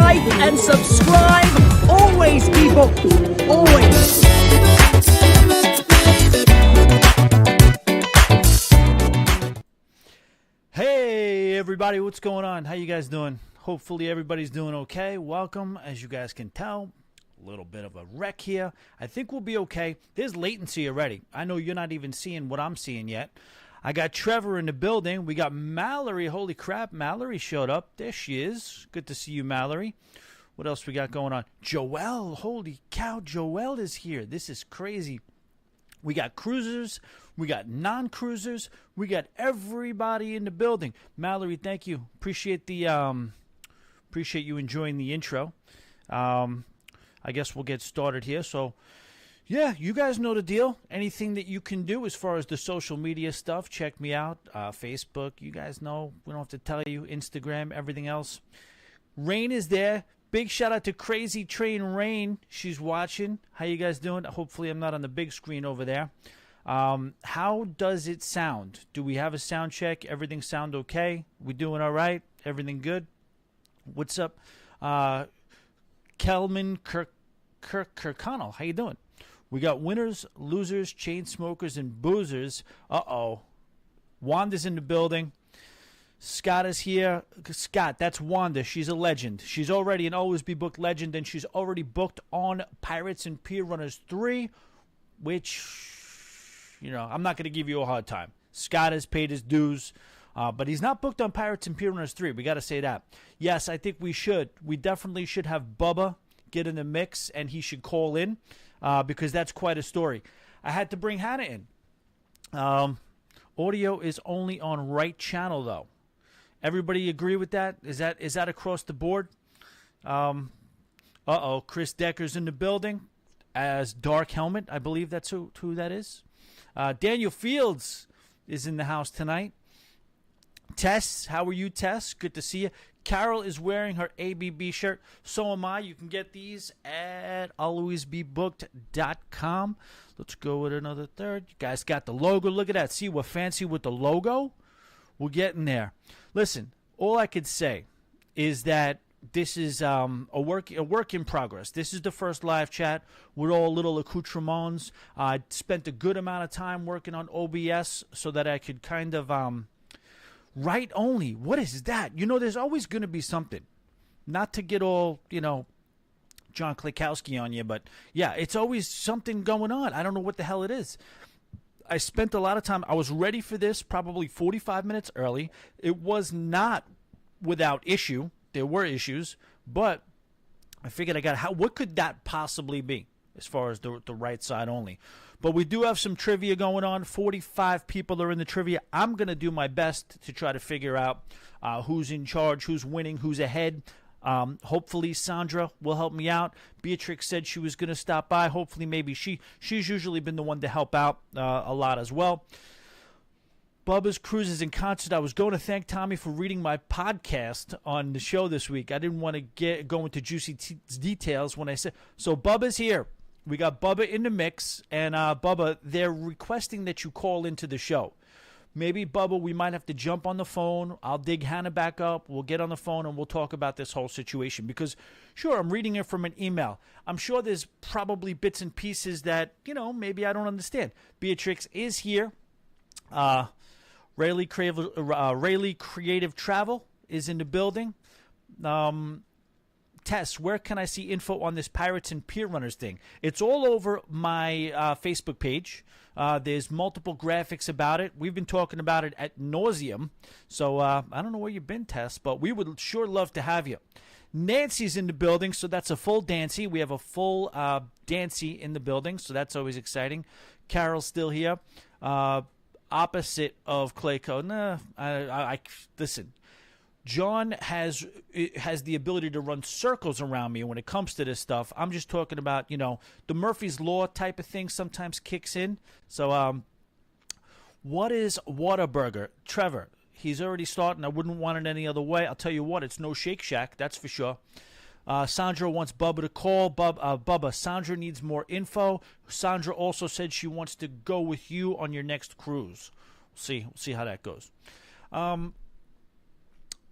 like and subscribe. Always, people. Always. Hey everybody, what's going on? How you guys doing? Hopefully everybody's doing okay. Welcome. As you guys can tell, a little bit of a wreck here. I think we'll be okay. There's latency already. I know you're not even seeing what I'm seeing yet. I got Trevor in the building. We got Mallory. Holy crap, Mallory showed up. There she is. Good to see you, Mallory. What else we got going on? Joelle. Holy cow, Joelle is here. This is crazy. We got cruisers. We got non-cruisers. We got everybody in the building. Mallory, thank you. Appreciate you enjoying the intro. I guess we'll get started here. So, yeah, you guys know the deal. Anything that you can do as far as the social media stuff, check me out. Facebook, you guys know. We don't have to tell you. Instagram, everything else. Rain is there. Big shout out to Crazy Train Rain. She's watching. How you guys doing? Hopefully I'm not on the big screen over there. How does it sound? Do we have a sound check? Everything sound okay? We doing all right? Everything good? What's up? Kelman Kirkconnell. How you doing? We got winners, losers, chain smokers, and boozers. Uh-oh. Wanda's in the building. Scott is here. Scott, that's Wanda. She's a legend. She's already an Always Be Booked legend, and she's already booked on Pirates and Pier Runners 3, which, you know, I'm not going to give you a hard time. Scott has paid his dues, but he's not booked on Pirates and Pier Runners 3. We got to say that. Yes, I think we should. We definitely should have Bubba get in the mix, and he should call in because that's quite a story. I had to bring Hannah in. Audio is only on right channel, though. Everybody agree with that? Is that across the board? Chris Decker's in the building as Dark Helmet. I believe that's who that is. Daniel Fields is in the house tonight. Tess, how are you, Tess? Good to see you. Carol is wearing her ABB shirt. So am I. You can get these at alwaysbebooked.com. Let's go with another third. You guys got the logo. Look at that. See, we're fancy with the logo. We're getting there. Listen, all I could say is that this is a work in progress. This is the first live chat with all little accoutrements. I spent a good amount of time working on OBS so that I could kind of write only. What is that? You know, there's always going to be something. Not to get all, you know, John Klikowski on you, but yeah, it's always something going on. I don't know what the hell it is. I spent a lot of time. I was ready for this probably 45 minutes early. It was not without issue. There were issues, but I figured what could that possibly be as far as the right side only? But we do have some trivia going on. 45 people are in the trivia. I'm going to do my best to try to figure out who's in charge, who's winning, who's ahead. Hopefully Sandra will help me out. Beatrix said she was going to stop by. Hopefully maybe she's usually been the one to help out a lot as well. Bubba's Cruises in Concert. I was going to thank Tommy for reading my podcast on the show this week. I didn't want to go into juicy details when I said. So Bubba's here. We got Bubba in the mix. And Bubba, they're requesting that you call into the show. Maybe, Bubba, we might have to jump on the phone. I'll dig Hannah back up. We'll get on the phone and we'll talk about this whole situation. Because, sure, I'm reading it from an email. I'm sure there's probably bits and pieces that, you know, maybe I don't understand. Beatrix is here. Rayleigh Creative Travel is in the building. Tess, where can I see info on this Pirates and Pier Runners thing? It's all over my Facebook page. There's multiple graphics about it. We've been talking about it at nauseum. So I don't know where you've been, Tess, but we would sure love to have you. Nancy's in the building, so that's a full Dancy. We have a full Dancy in the building, so that's always exciting. Carol's still here. Opposite of Clayco. Listen. John has the ability to run circles around me when it comes to this stuff. I'm just talking about, you know, the Murphy's Law type of thing sometimes kicks in. So, what is Whataburger? Trevor, he's already starting. I wouldn't want it any other way. I'll tell you what, it's no Shake Shack, that's for sure. Sandra wants Bubba to call. Bubba, Sandra needs more info. Sandra also said she wants to go with you on your next cruise. We'll see how that goes.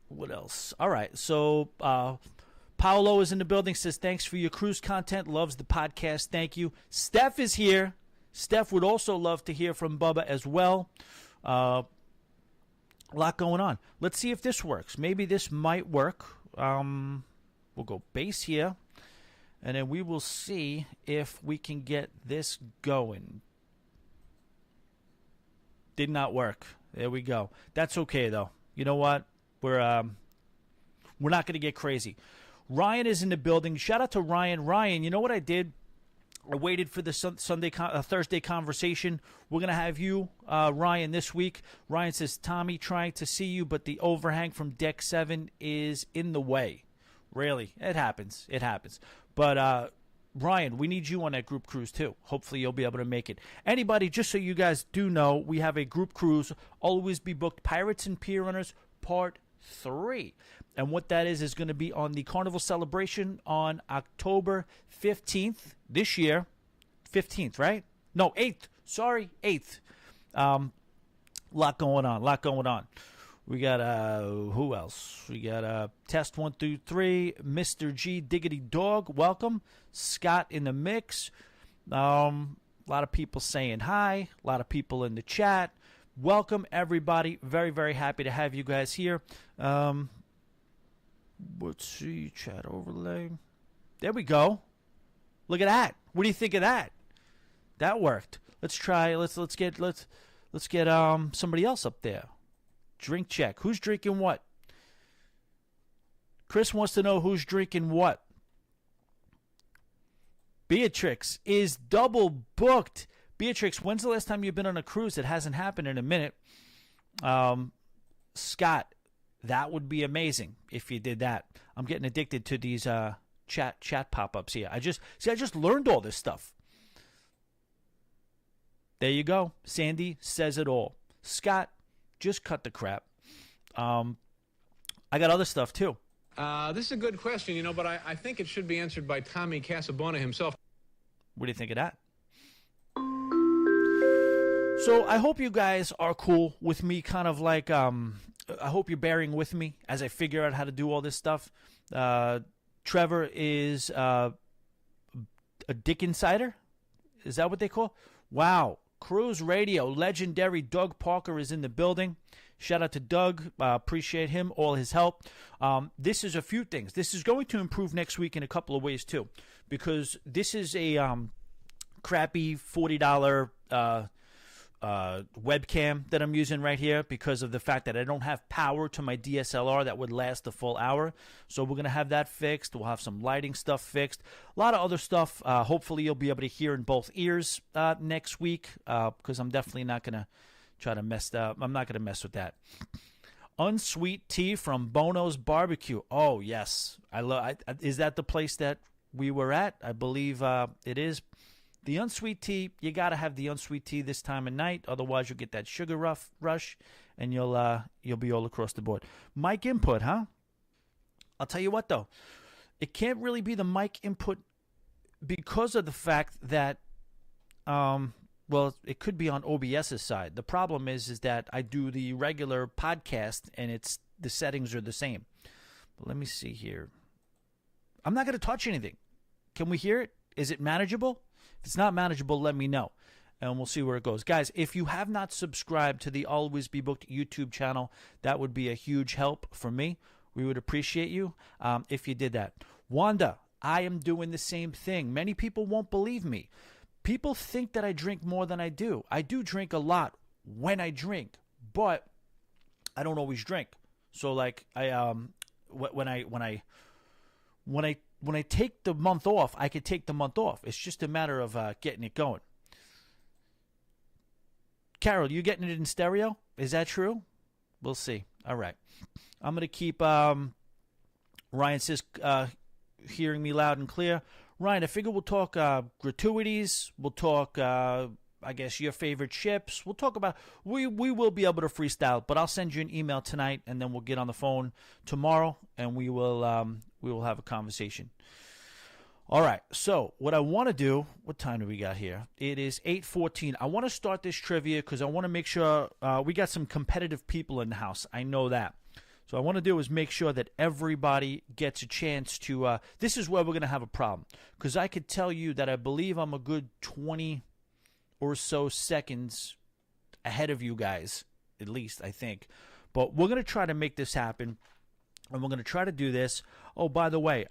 What else? All right, so Paolo is in the building, says thanks for your cruise content, loves the podcast. Thank you. Steph is here. Steph would also love to hear from Bubba as well. A lot going on. Let's see if this works. Maybe this might work. We'll go base here, and then we will see if we can get this going. Did not work. There we go. That's okay, though. You know what? We're not going to get crazy. Ryan is in the building. Shout out to Ryan. Ryan, you know what I did? I waited for the Thursday conversation. We're going to have you, Ryan, this week. Ryan says, Tommy, trying to see you, but the overhang from Deck 7 is in the way. Really? It happens. It happens. But, Ryan, we need you on that group cruise, too. Hopefully you'll be able to make it. Anybody, just so you guys do know, we have a group cruise, Always Be Booked, Pirates and Pier Runners, Part 3. And what that is going to be on the Carnival Celebration on October 15th this year. 15th, right? No, 8th. Sorry, 8th. Lot going on. We got, who else? We got Test 1 through 3, Mr. G Diggity Dog, welcome. Scott in the mix. A lot of people saying hi. A lot of people in the chat. Welcome, everybody. Very, very happy to have you guys here. Let's see, chat overlay. There we go. Look at that. What do you think of that? That worked. Let's try. Let's get somebody else up there. Drink check. Who's drinking what? Chris wants to know who's drinking what. Beatrix is double booked. Beatrix, when's the last time you've been on a cruise? It hasn't happened in a minute. Scott, that would be amazing if you did that. I'm getting addicted to these chat pop-ups here. I just learned all this stuff. There you go. Sandy says it all. Scott, just cut the crap. I got other stuff, too. This is a good question, but I think it should be answered by Tommy Casabona himself. What do you think of that? So I hope you guys are cool with me, kind of like, I hope you're bearing with me as I figure out how to do all this stuff. Trevor is a Dick Insider. Is that what they call? Wow. Cruise Radio, legendary Doug Parker is in the building. Shout out to Doug. Appreciate him, all his help. This is a few things. This is going to improve next week in a couple of ways, too, because this is a crappy $40 webcam that I'm using right here because of the fact that I don't have power to my DSLR that would last a full hour. So we're going to have that fixed. We'll have some lighting stuff fixed. A lot of other stuff. Hopefully you'll be able to hear in both ears next week because I'm definitely not going to try to mess up. I'm not going to mess with that. Unsweet tea from Bono's Barbecue. Oh, yes. Is that the place that we were at? I believe it is. The unsweet tea, you got to have the unsweet tea this time of night. Otherwise, you'll get that sugar rush, and you'll be all across the board. Mic input, huh? I'll tell you what, though. It can't really be the mic input because of the fact that, well, it could be on OBS's side. The problem is that I do the regular podcast, and the settings are the same. But let me see here. I'm not going to touch anything. Can we hear it? Is it manageable? If it's not manageable, let me know, and we'll see where it goes. Guys, if you have not subscribed to the Always Be Booked YouTube channel, that would be a huge help for me. We would appreciate you if you did that. Wanda, I am doing the same thing. Many people won't believe me. People think that I drink more than I do. I do drink a lot when I drink, but I don't always drink. So, like, when I take the month off, I could take the month off. It's just a matter of getting it going. Carol, you getting it in stereo? Is that true? We'll see. All right. I'm going to keep, Ryan says, hearing me loud and clear. Ryan, I figure we'll talk gratuities. We'll talk, I guess, your favorite ships. We'll talk about, we will be able to freestyle, but I'll send you an email tonight, and then we'll get on the phone tomorrow, and we will have a conversation. All right, so what I want to do, what time do we got here? It is 8:14. I want to start this trivia because I want to make sure we got some competitive people in the house. I know that. So I want to do is make sure that everybody gets a chance to. This is where we're going to have a problem, because I could tell you that I believe I'm a good 20 or so seconds ahead of you guys, at least I think. But we're going to try to make this happen, and we're going to try to do this. Oh, by the way,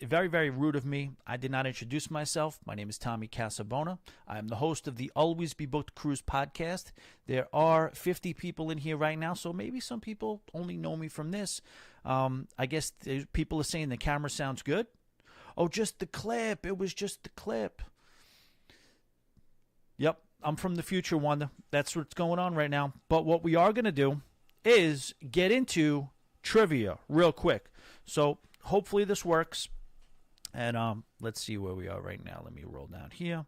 very, very rude of me. I did not introduce myself. My name is Tommy Casabona. I'm the host of the Always Be Booked Cruise podcast. There are 50 people in here right now, so maybe some people only know me from this. I guess people are saying the camera sounds good. Oh, just the clip. It was just the clip. Yep, I'm from the future, Wanda. That's what's going on right now. But what we are going to do is get into trivia real quick. So hopefully this works. And let's see where we are right now. Let me roll down here.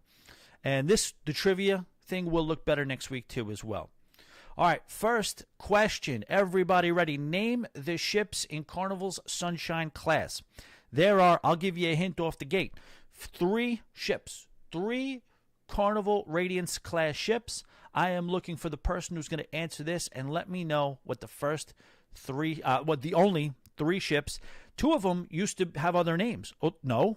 And the trivia thing will look better next week too as well. All right, first question. Everybody ready? Name the ships in Carnival's Sunshine class. There are, I'll give you a hint off the gate, 3 ships. 3 Carnival Radiance class ships. I am looking for the person who's going to answer this and let me know what the first 3, the only 3 ships. 2 of them used to have other names. Oh, no.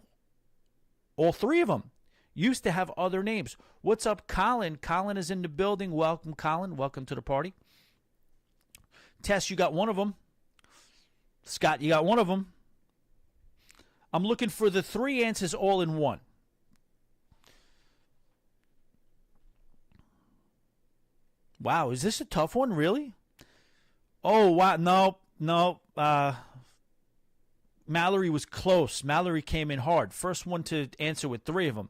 All 3 of them used to have other names. What's up, Colin? Colin is in the building. Welcome, Colin. Welcome to the party. Tess, you got one of them. Scott, you got one of them. I'm looking for the 3 answers all in one. Wow, is this a tough one, really? Oh, wow. No. Mallory was close. Mallory came in hard. First one to answer with 3 of them.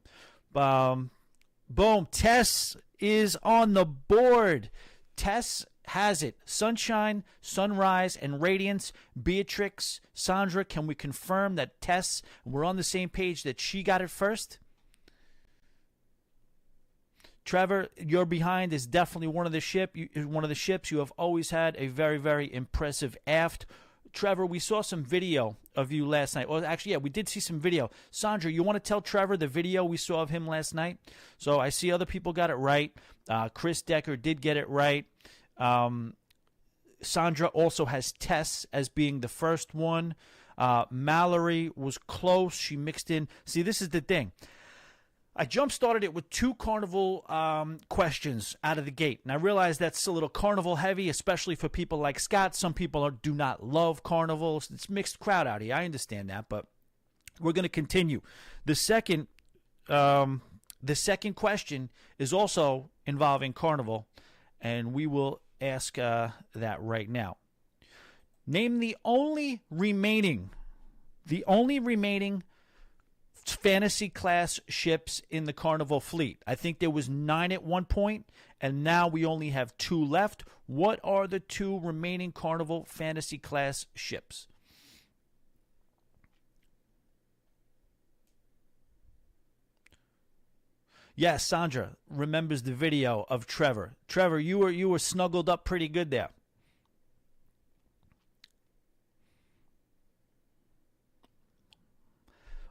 Boom. Tess is on the board. Tess has it. Sunshine, Sunrise, and Radiance. Beatrix, Sandra, can we confirm that Tess, we're on the same page, that she got it first? Trevor, your behind is definitely one of the ships. You have always had a very, very impressive aft. Trevor, we saw some video of you last night. Well, actually, yeah, we did see some video. Sandra, you want to tell Trevor the video we saw of him last night? So I see other people got it right. Chris Decker did get it right. Sandra also has Tess as being the first one. Mallory was close. She mixed in. See, this is the thing. I jump-started it with 2 Carnival questions out of the gate. And I realize that's a little Carnival heavy, especially for people like Scott. Some people do not love Carnival. It's a mixed crowd out here. I understand that, but we're going to continue. The second question is also involving Carnival, and we will ask that right now. Name the only remaining fantasy class ships in the Carnival fleet. I think there was 9 at one point, and now we only have 2 left. What are the 2 remaining Carnival fantasy class ships? Yes, Sandra remembers the video of Trevor. Trevor, you were snuggled up pretty good there.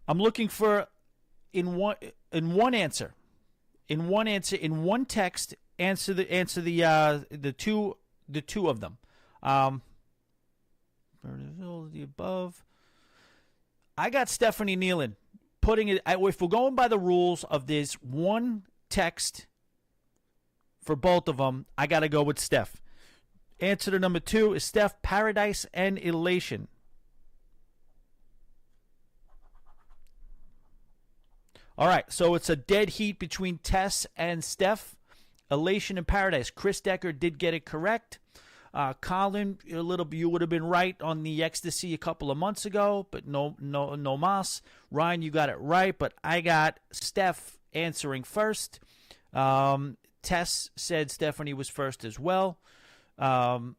I'm looking for in one answer, in one text, answer the two of them. The above. I got Stephanie Nealon putting it. If we're going by the rules of this one text for both of them, I got to go with Steph. Answer to number 2 is Steph, Paradise and Elation. All right, so it's a dead heat between Tess and Steph. Elation and Paradise. Chris Decker did get it correct. Colin, you would have been right on the Ecstasy a couple of months ago, but no mas. Ryan, you got it right, but I got Steph answering first. Tess said Stephanie was first as well. No,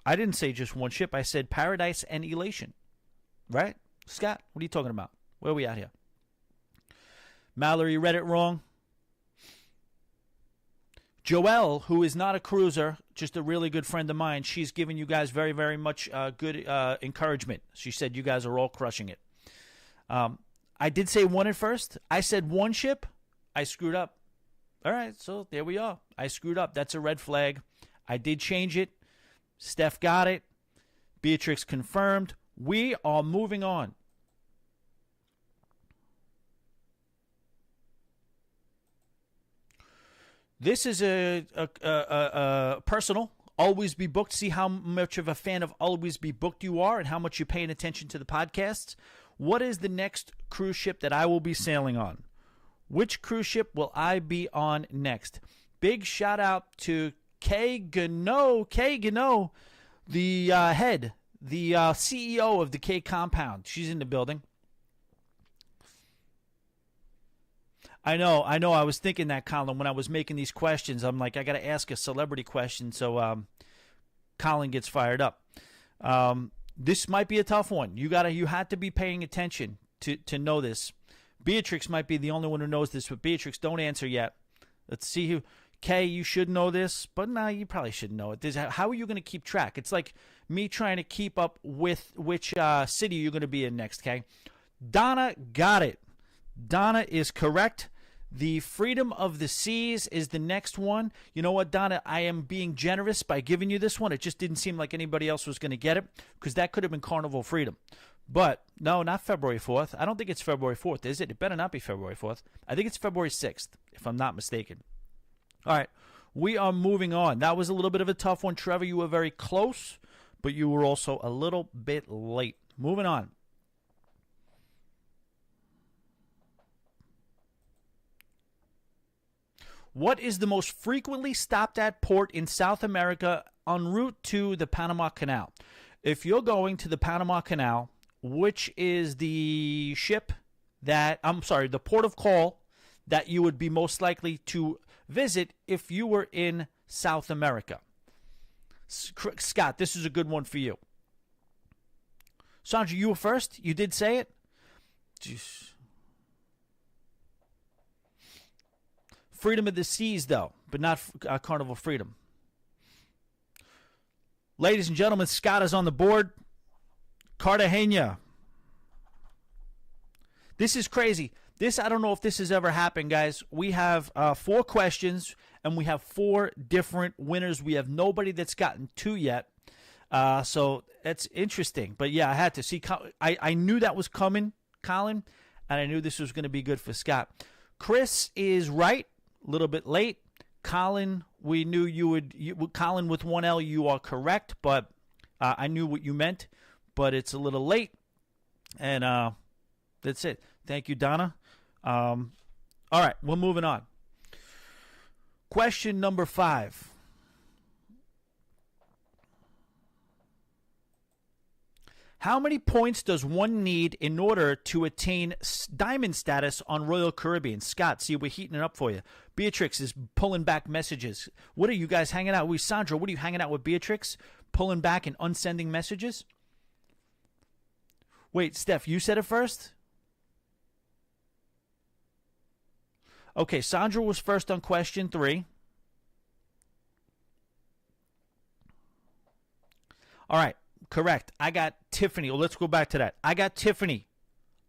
I didn't say just one ship. I said Paradise and Elation. Right? Scott, what are you talking about? Where are we at here? Mallory read it wrong. Joelle, who is not a cruiser, just a really good friend of mine, she's giving you guys very, very much good encouragement. She said you guys are all crushing it. I did say 1 at first. I said 1 ship. I screwed up. All right, so there we are. I screwed up. That's a red flag. I did change it. Steph got it. Beatrix confirmed. We are moving on. This is a personal. Always Be Booked. See how much of a fan of Always Be Booked you are and how much you're paying attention to the podcasts. What is the next cruise ship that I will be sailing on? Which cruise ship will I be on next? Big shout out to Kay Gano. Kay Gano, the head, the CEO of the K Compound. She's in the building. I know. I was thinking that, Colin, when I was making these questions. I'm like, I got to ask a celebrity question, so Colin gets fired up. This might be a tough one. You had to be paying attention to know this. Beatrix might be the only one who knows this, but Beatrix, don't answer yet. Let's see who. Kay, you should know this, but no, you probably shouldn't know it. How are you going to keep track? It's like me trying to keep up with which city you're going to be in next, Kay. Donna got it. Donna is correct. The Freedom of the Seas is the next one. You know what, Donna? I am being generous by giving you this one. It just didn't seem like anybody else was going to get it because that could have been Carnival Freedom. But no, not February 4th. I don't think it's February 4th, is it? It better not be February 4th. I think it's February 6th, if I'm not mistaken. All right, we are moving on. That was a little bit of a tough one. Trevor, you were very close, but you were also a little bit late. Moving on. What is the most frequently stopped at port in South America en route to the Panama Canal? If you're going to the Panama Canal, which is the the port of call that you would be most likely to visit if you were in South America? Scott, this is a good one for you. Sandra, you were first. You did say it. Jeez. Freedom of the Seas, though, but not Carnival Freedom. Ladies and gentlemen, Scott is on the board. Cartagena. This is crazy. I don't know if this has ever happened, guys. We have 4 questions, and we have 4 different winners. We have nobody that's gotten 2 yet. So that's interesting. But, yeah, I had to see. I knew that was coming, Colin, and I knew this was going to be good for Scott. Chris is right. A little bit late. Colin, we knew Colin with 1L, you are correct, but I knew what you meant, but it's a little late. And that's it. Thank you, Donna. All right, we're moving on. Question number 5. How many points does one need in order to attain diamond status on Royal Caribbean? Scott, see, we're heating it up for you. Beatrix is pulling back messages. What are you guys hanging out with? Sandra, what are you hanging out with Beatrix? Pulling back and unsending messages? Wait, Steph, you said it first? Okay, Sandra was first on question 3. All right. Correct. I got Tiffany. Well, let's go back to that. I got Tiffany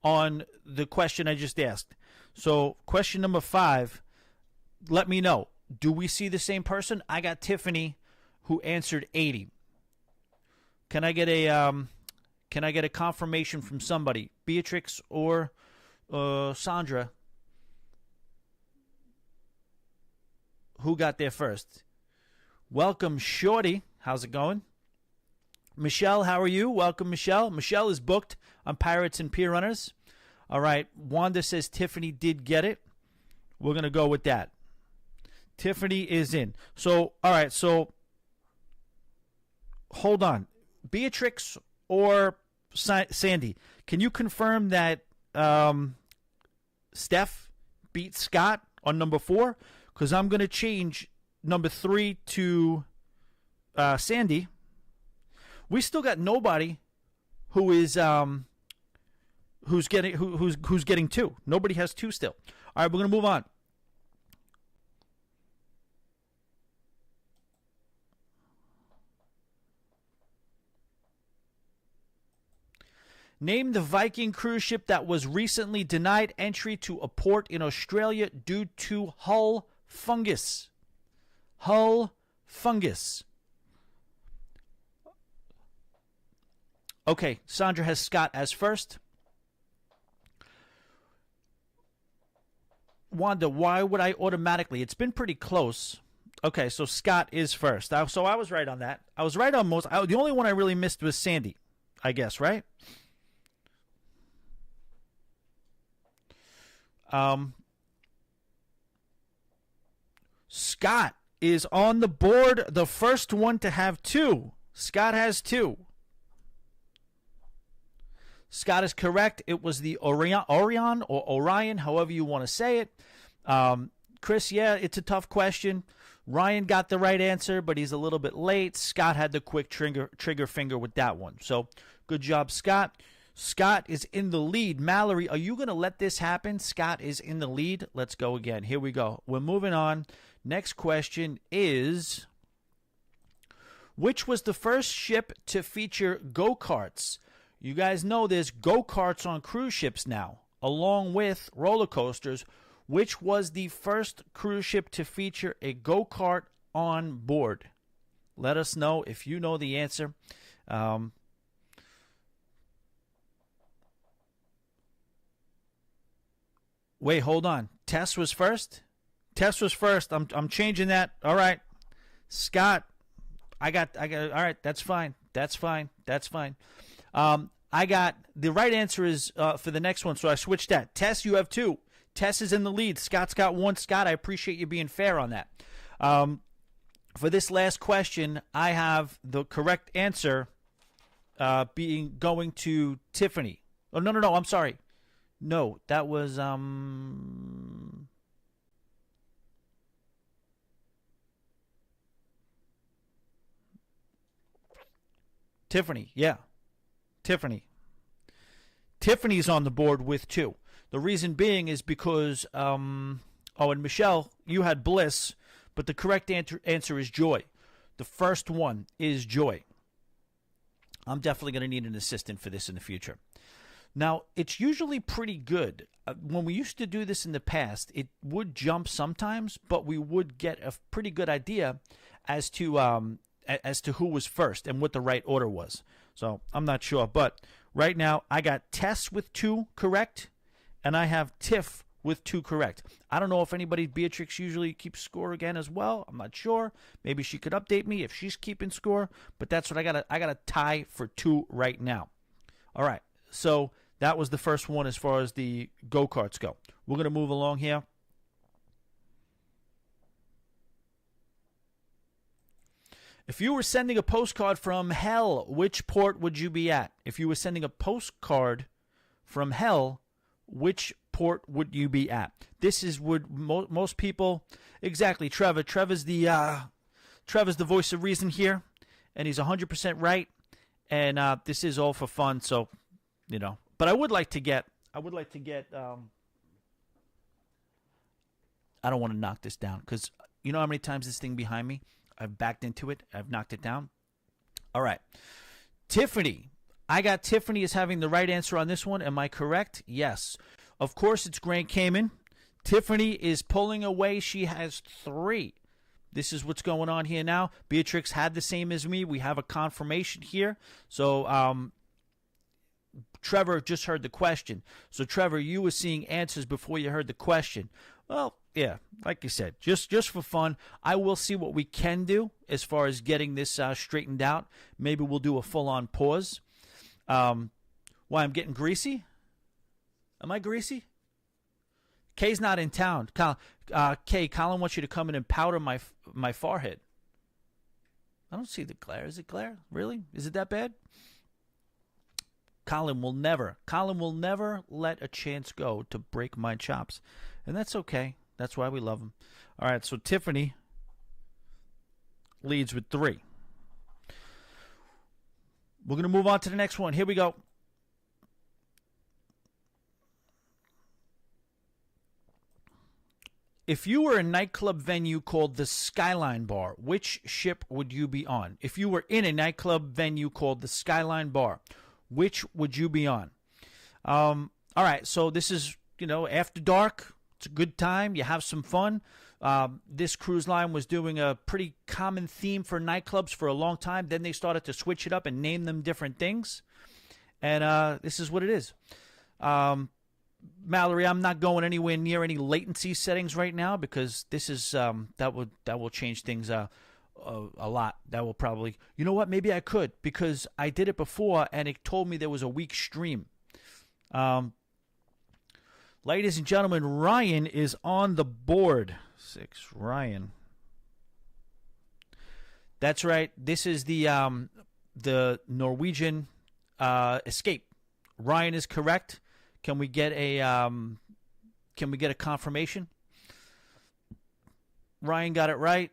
on the question I just asked. So question number 5, let me know. Do we see the same person? I got Tiffany who answered 80. Can I get a confirmation from somebody? Beatrix or Sandra? Who got there first? Welcome, Shorty. How's it going? Michelle, how are you? Welcome, Michelle. Michelle is booked on Pirates and Pier Runners. All right. Wanda says Tiffany did get it. We're going to go with that. Tiffany is in. So, all right. So, hold on. Beatrix or Sandy, can you confirm that Steph beat Scott on number 4? Because I'm going to change number 3 to Sandy. We still got nobody who is who's getting 2. Nobody has 2 still. All right, we're going to move on. Name the Viking cruise ship that was recently denied entry to a port in Australia due to hull fungus. Hull fungus. Okay, Sandra has Scott as first. Wanda, why would I automatically? It's been pretty close. Okay, so Scott is first. So I was right on that. I was right on most. The only one I really missed was Sandy, I guess, right? Scott is on the board, the first one to have 2. Scott has 2. Scott is correct. It was the Orion or Orion, however you want to say it. Chris, yeah, it's a tough question. Ryan got the right answer, but he's a little bit late. Scott had the quick trigger finger with that one. So good job, Scott. Scott is in the lead. Mallory, are you going to let this happen? Scott is in the lead. Let's go again. Here we go. We're moving on. Next question is, which was the first ship to feature go-karts? You guys know there's go-karts on cruise ships now, along with roller coasters. Which was the first cruise ship to feature a go-kart on board? Let us know if you know the answer. Wait, hold on. Tess was first? Tess was first. I'm changing that. All right. Scott, I got all right, that's fine. That's fine. I got the right answer is for the next one, so I switched that. Tess, you have 2. Tess is in the lead. Scott's got 1. Scott, I appreciate you being fair on that. For this last question, I have the correct answer going to Tiffany. Oh, no, I'm sorry. No, that was Tiffany. Yeah. Tiffany's on the board with 2. The reason being is because, and Michelle, you had Bliss, but the correct answer is Joy. The first one is Joy. I'm definitely going to need an assistant for this in the future. Now, it's usually pretty good. When we used to do this in the past, it would jump sometimes, but we would get a pretty good idea as to who was first and what the right order was. So I'm not sure, but right now I got Tess with 2 correct, and I have Tiff with 2 correct. I don't know if Beatrix usually keeps score again as well. I'm not sure. Maybe she could update me if she's keeping score, but that's what I got. I got a tie for 2 right now. All right, so that was the first one as far as the go-karts go. We're going to move along here. If you were sending a postcard from hell, which port would you be at? If you were sending a postcard from hell, which port would you be at? This is what most people... Exactly, Trevor. Trevor's the voice of reason here, and he's 100% right. And this is all for fun, so, you know. But I would like to get... I don't want to knock this down, because you know how many times this thing behind me, I've backed into it, I've knocked it down? All right. Tiffany. I got Tiffany as having the right answer on this one. Am I correct? Yes. Of course, it's Grand Cayman. Tiffany is pulling away. She has 3. This is what's going on here now. Beatrix had the same as me. We have a confirmation here. So, Trevor just heard the question. So, Trevor, you were seeing answers before you heard the question. Well, yeah, like you said, just for fun. I will see what we can do as far as getting this straightened out. Maybe we'll do a full-on pause. Why, I'm getting greasy? Am I greasy? Kay's not in town. Kay, Colin wants you to come in and powder my forehead. I don't see the glare. Is it glare? Really? Is it that bad? Colin will never let a chance go to break my chops. And that's okay. That's why we love him. All right, so Tiffany leads with 3. We're going to move on to the next one. Here we go. If you were a nightclub venue called the Skyline Bar, which ship would you be on? If you were in a nightclub venue called the Skyline Bar, which would you be on? All right, so this is, after dark. It's a good time. You have some fun. This cruise line was doing a pretty common theme for nightclubs for a long time. Then they started to switch it up and name them different things. And this is what it is. Mallory, I'm not going anywhere near any latency settings right now because this is that will change things a lot. That will probably, you know what? Maybe I could because I did it before and it told me there was a weak stream. Ladies and gentlemen, Ryan is on the board. 6, Ryan. That's right. This is the Norwegian escape. Ryan is correct. Can we get a confirmation? Ryan got it right,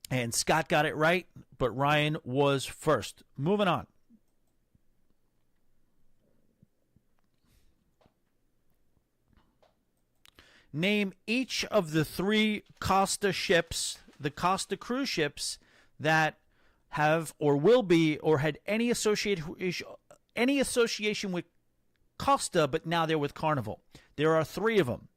and Scott got it right, but Ryan was first. Moving on. Name each of the 3 Costa ships, the Costa cruise ships, that have or will be or had any association with Costa, but now they're with Carnival. There are 3 of them.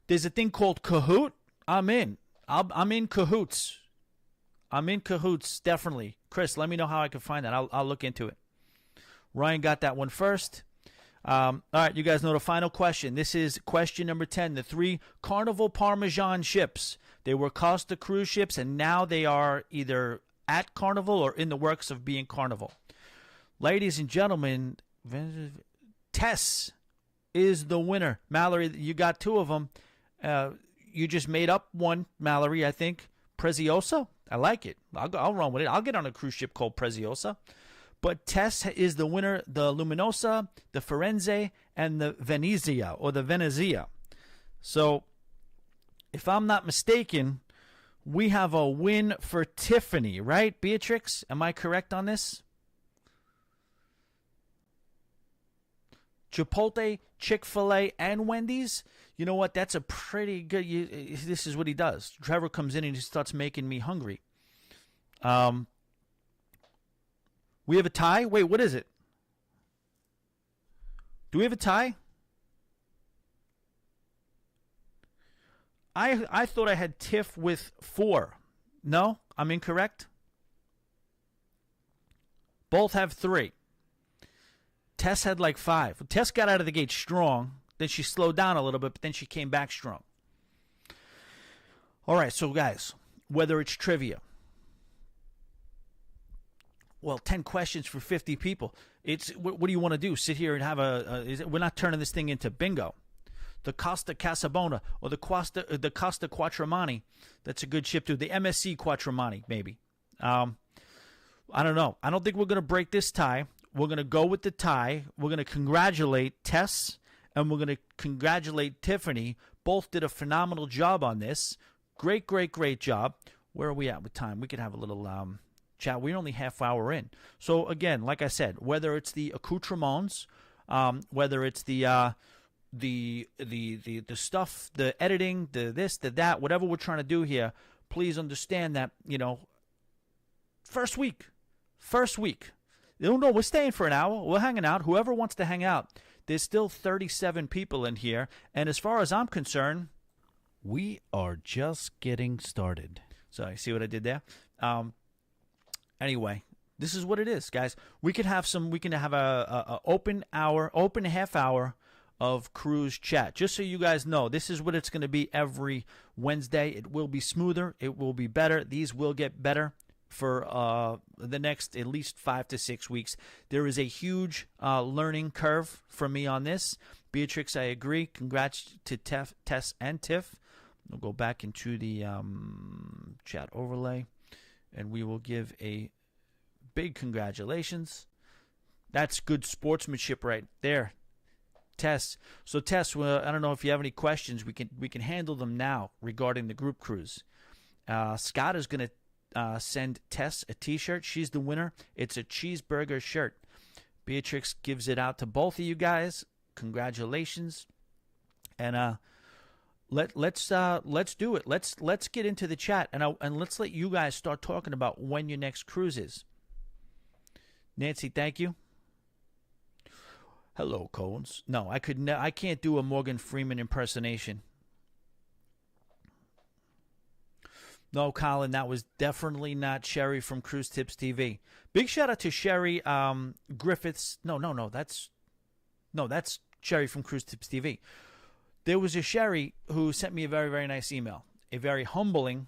There's a thing called Kahoot. I'm in. I'm in cahoots. I'm in cahoots, definitely. Chris, let me know how I can find that. I'll look into it. Ryan got that one first. All right, you guys know the final question. This is question number 10. The 3 Carnival Parmesan ships. They were Costa cruise ships, and now they are either at Carnival or in the works of being Carnival. Ladies and gentlemen, Tess is the winner. Mallory, you got 2 of them. You just made up one, Mallory, I think. Preziosa? I like it. I'll run with it. I'll get on a cruise ship called Preziosa. But Tess is the winner, the Luminosa, the Firenze, and the Venezia, or the Venezia. So, if I'm not mistaken, we have a win for Tiffany, right, Beatrix? Am I correct on this? Chipotle, Chick-fil-A, and Wendy's? You know what? That's a pretty good... this is what he does. Trevor comes in and he starts making me hungry. We have a tie? Wait, what is it? Do we have a tie? I thought I had Tiff with 4. No? I'm incorrect? Both have 3. Tess had like 5. Tess got out of the gate strong. Then she slowed down a little bit, but then she came back strong. All right, so guys, whether it's trivia, well, 10 questions for 50 people. It's what do you want to do? Sit here and have we're not turning this thing into bingo. The Costa Casabona or the Costa Quattramani. That's a good ship too. The MSC Quattramani, maybe. I don't know. I don't think we're going to break this tie. We're going to go with the tie. We're going to congratulate Tess and we're going to congratulate Tiffany. Both did a phenomenal job on this. Great, great, great job. Where are we at with time? We could have a little chat. We're only half hour in. So again, like I said, whether it's the accoutrements, whether it's the stuff, the editing, the this, the that, whatever we're trying to do here, please understand that, first week. No, we're staying for an hour. We're hanging out. Whoever wants to hang out. There's still 37 people in here. And as far as I'm concerned, we are just getting started. So you see what I did there? Anyway, this is what it is, guys. We can have a open half hour of cruise chat. Just so you guys know, this is what it's going to be every Wednesday. It will be smoother. It will be better. These will get better for the next at least 5 to 6 weeks. There is a huge learning curve for me on this. Beatrix, I agree. Congrats to Tess and Tiff. We'll go back into the chat overlay, and we will give a big congratulations. That's good sportsmanship right there, Tess. So Tess, I don't know if you have any questions. We can handle them now regarding the group cruise. Scott is going to send Tess a T-shirt. She's the winner. It's a cheeseburger shirt. Beatrix gives it out to both of you guys. Congratulations. And let's do it. Let's get into the chat and let's let you guys start talking about when your next cruise is. Nancy, thank you. Hello, Cones. No, I can't do a Morgan Freeman impersonation. No, Colin, that was definitely not Sherry from Cruise Tips TV. Big shout out to Sherry Griffiths. No, that's Sherry from Cruise Tips TV. There was a Sherry who sent me a very, very nice email, a very humbling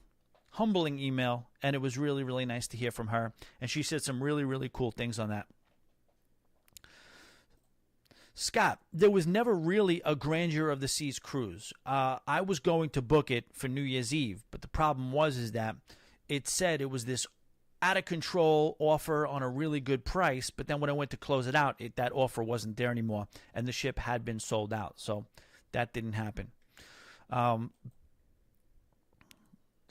email, and it was really, really nice to hear from her. And she said some really, really cool things on that. Scott, there was never really a Grandeur of the Seas cruise. I was going to book it for New Year's Eve, but the problem is that it said it was this out-of-control offer on a really good price, but then when I went to close it out, that offer wasn't there anymore, and the ship had been sold out, so that didn't happen.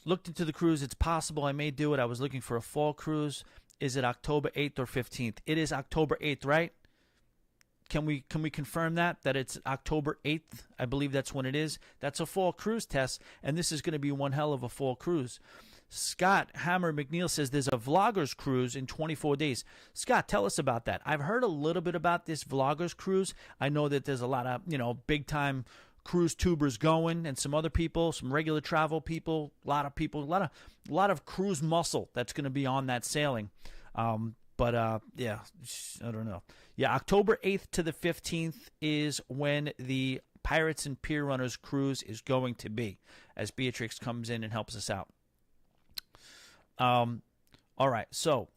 Looked into the cruise. It's possible I may do it. I was looking for a fall cruise. Is it October 8th or 15th? It is October 8th, right? Can we confirm that it's October 8th? I believe that's when it is. That's a fall cruise test, and this is going to be one hell of a fall cruise. Scott Hammer McNeil says there's a vloggers cruise in 24 days. Scott, tell us about that. I've heard a little bit about this vloggers cruise. I know that there's a lot of, big time cruise tubers going, and some other people, some regular travel people, a lot of cruise muscle that's going to be on that sailing. Yeah, I don't know. Yeah, October 8th to the 15th is when the Pirates and Pier Runners cruise is going to be, as Beatrix comes in and helps us out. All right, so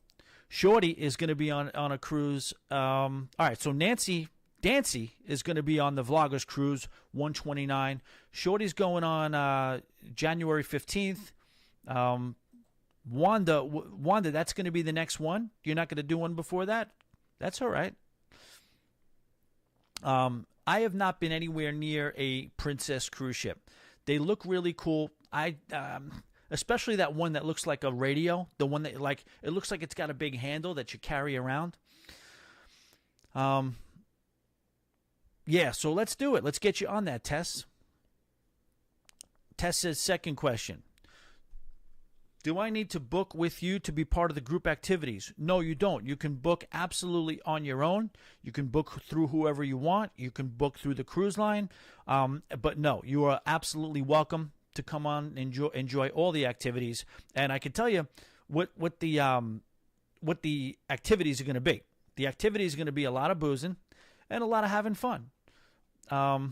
Shorty is going to be on a cruise. All right, so Dancy is going to be on the Vloggers Cruise 129. Shorty's going on January 15th. Wanda, that's going to be the next one. You're not going to do one before that? That's all right. I have not been anywhere near a Princess cruise ship. They look really cool. Especially that one that looks like a radio, the one that it looks like it's got a big handle that you carry around. Yeah, so let's do it. Let's get you on that, Tess. Tess says, second question. Do I need to book with you to be part of the group activities? No, you don't. You can book absolutely on your own. You can book through whoever you want. You can book through the cruise line. But no, you are absolutely welcome to come on and enjoy all the activities. And I can tell you what the activities are going to be. The activities are going to be a lot of boozing and a lot of having fun. I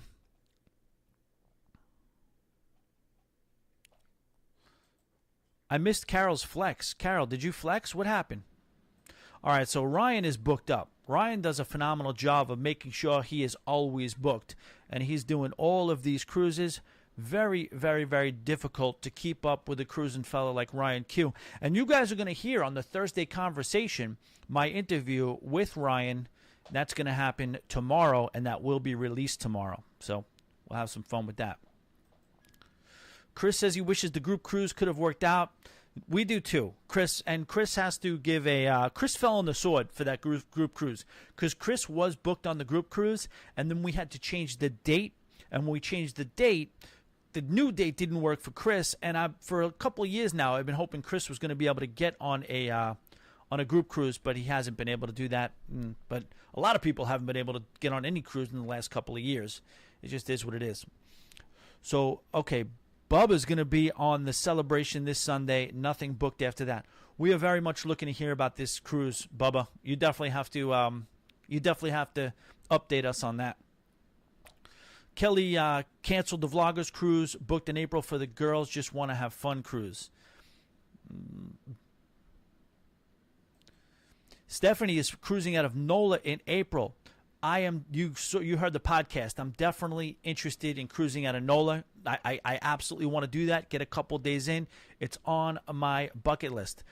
missed Carol's flex. Carol, did you flex? What happened? All right, so Ryan is booked up. Ryan does a phenomenal job of making sure he is always booked, and he's doing all of these cruises. Very, very, very difficult to keep up with a cruising fellow like Ryan Q. And you guys are going to hear on the Thursday conversation my interview with Ryan. That's going to happen tomorrow, and that will be released tomorrow. So we'll have some fun with that. Chris says he wishes the group cruise could have worked out. We do too, Chris. And Chris has to give Chris fell on the sword for that group cruise because Chris was booked on the group cruise, and then we had to change the date. And when we changed the date, the new date didn't work for Chris. And for a couple of years now, I've been hoping Chris was going to be able to get on a group cruise, but he hasn't been able to do that. But a lot of people haven't been able to get on any cruise in the last couple of years. It just is what it is. So, okay. Bubba's going to be on the Celebration this Sunday. Nothing booked after that. We are very much looking to hear about this cruise, Bubba. You definitely have to update us on that. Kelly canceled the Vloggers cruise, booked in April for the girls just want to have fun cruise. Stephanie is cruising out of NOLA in April. You heard the podcast. I'm definitely interested in cruising out of NOLA. I absolutely want to do that. Get a couple days in. It's on my bucket list.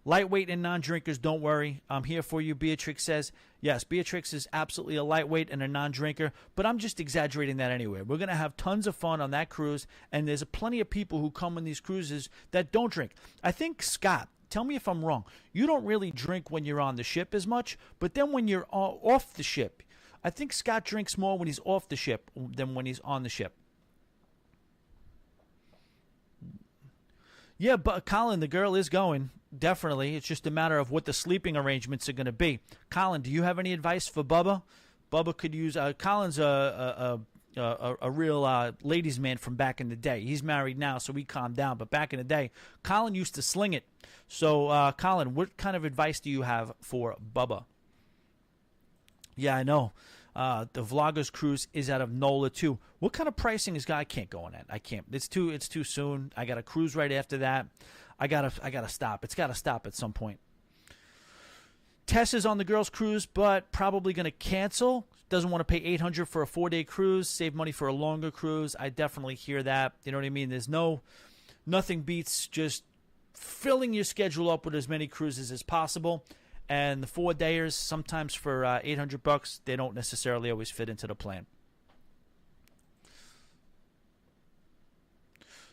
Lightweight and non-drinkers, don't worry. I'm here for you, Beatrix says. Yes, Beatrix is absolutely a lightweight and a non-drinker, but I'm just exaggerating that anyway. We're going to have tons of fun on that cruise, and there's plenty of people who come on these cruises that don't drink. I think, Scott, tell me if I'm wrong. You don't really drink when you're on the ship as much, but then when you're off the ship, I think Scott drinks more when he's off the ship than when he's on the ship. Yeah, but Colin, the girl is going. Definitely. It's just a matter of what the sleeping arrangements are going to be. Colin, do you have any advice for Bubba? Bubba could use Colin's a a real ladies' man from back in the day. He's married now, so he calmed down. But back in the day, Colin used to sling it. So, Colin, what kind of advice do you have for Bubba? Yeah, I know. The Vloggers Cruise is out of NOLA too. What kind of pricing is guy? I can't go on that. I can't. It's too soon. I got a cruise right after that. I gotta stop. It's gotta stop at some point. Tess is on the girls' cruise, but probably gonna cancel. Doesn't want to pay $800 for a 4-day cruise. Save money for a longer cruise. I definitely hear that. You know what I mean? There's nothing beats just filling your schedule up with as many cruises as possible. And the 4-dayers, sometimes for $800, they don't necessarily always fit into the plan.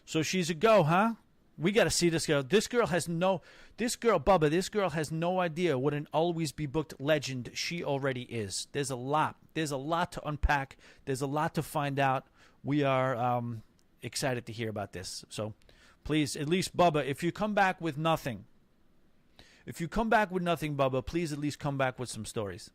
So she's a go, huh? We got to see this girl. This girl, Bubba, this girl has no idea what an always be booked legend she already is. There's a lot to unpack. There's a lot to find out. We are excited to hear about this. So please, at least Bubba, if you come back with nothing, Bubba, please at least come back with some stories.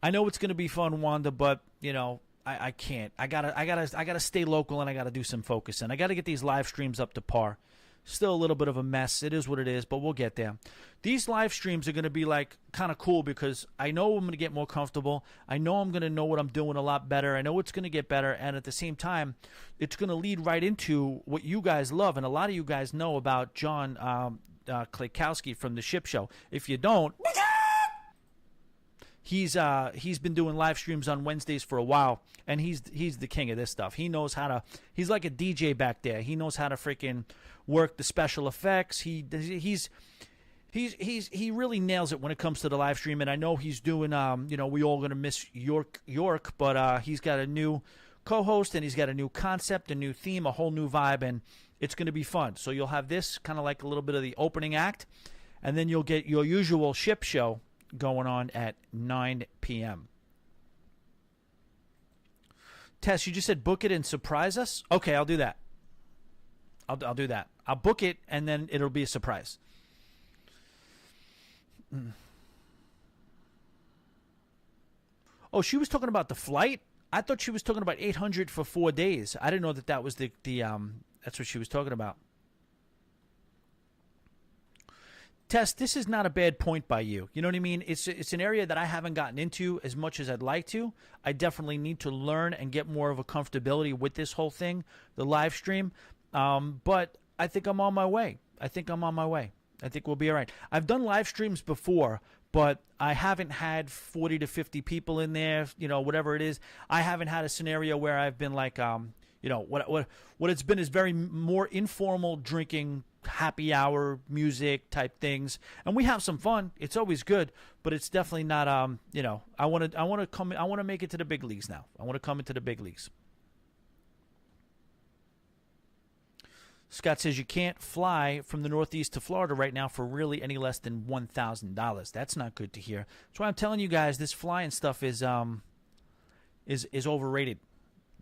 I know it's going to be fun, Wanda, but you know, I can't. I gotta stay local, and I gotta do some focusing. I gotta get these live streams up to par. Still a little bit of a mess. It is what it is, but we'll get there. These live streams are going to be like kind of cool because I know I'm going to get more comfortable. I know I'm going to know what I'm doing a lot better. I know it's going to get better, and at the same time, it's going to lead right into what you guys love, and a lot of you guys know about John Klakowski from the Ship Show. If you don't, he's been doing live streams on Wednesdays for a while, and he's the king of this stuff. He knows how to. He's like a DJ back there. He knows how to freaking work the special effects. He really nails it when it comes to the live stream. And I know he's doing. We all gonna miss York, but he's got a new co-host, and he's got a new concept, a new theme, a whole new vibe, and it's gonna be fun. So you'll have this kind of like a little bit of the opening act, and then you'll get your usual Ship Show going on at 9 p.m. Tess, you just said book it and surprise us? Okay, I'll do that. I'll do that. I'll book it, and then it'll be a surprise. Oh, she was talking about the flight? I thought she was talking about $800 for 4 days. I didn't know that was the that's what she was talking about. Tess, this is not a bad point by you. You know what I mean? It's an area that I haven't gotten into as much as I'd like to. I definitely need to learn and get more of a comfortability with this whole thing, the live stream. But I think I'm on my way. I think we'll be all right. I've done live streams before, but I haven't had 40 to 50 people in there, whatever it is. I haven't had a scenario where I've been like, what it's been is very more informal drinking, happy hour music type things, and we have some fun. It's always good, but it's definitely not. I want to make it to the big leagues now. I want to come into the big leagues. Scott says you can't fly from the Northeast to Florida right now for really any less than $1,000. That's not good to hear. That's why I'm telling you guys this flying stuff is overrated.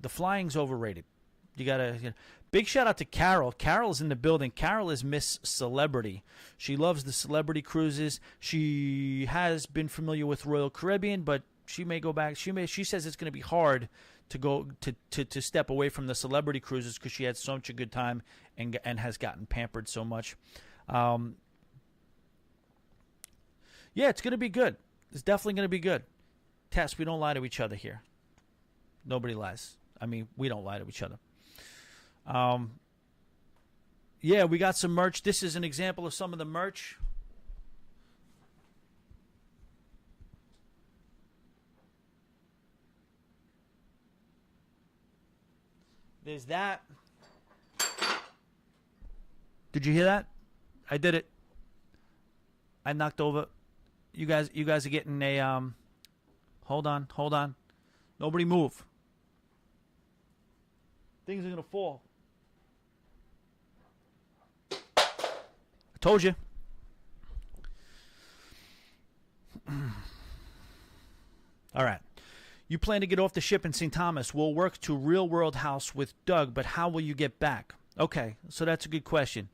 The flying's overrated. You gotta. Big shout out to Carol. Carol's in the building. Carol is Miss Celebrity. She loves the celebrity cruises. She has been familiar with Royal Caribbean, but she may go back. She says it's going to be hard to go to step away from the celebrity cruises because she had such a good time and has gotten pampered so much. Yeah, it's going to be good. It's definitely going to be good. Tess, we don't lie to each other here. Nobody lies. I mean, we don't lie to each other. Yeah, we got some merch. This is an example of some of the merch. There's that. Did you hear that? I did it. I knocked over. You guys are getting a hold on. Nobody move. Things are gonna fall. I told you. All right. You plan to get off the ship in St. Thomas. We'll work to Real World House with Doug, but how will you get back? Okay, so that's a good question.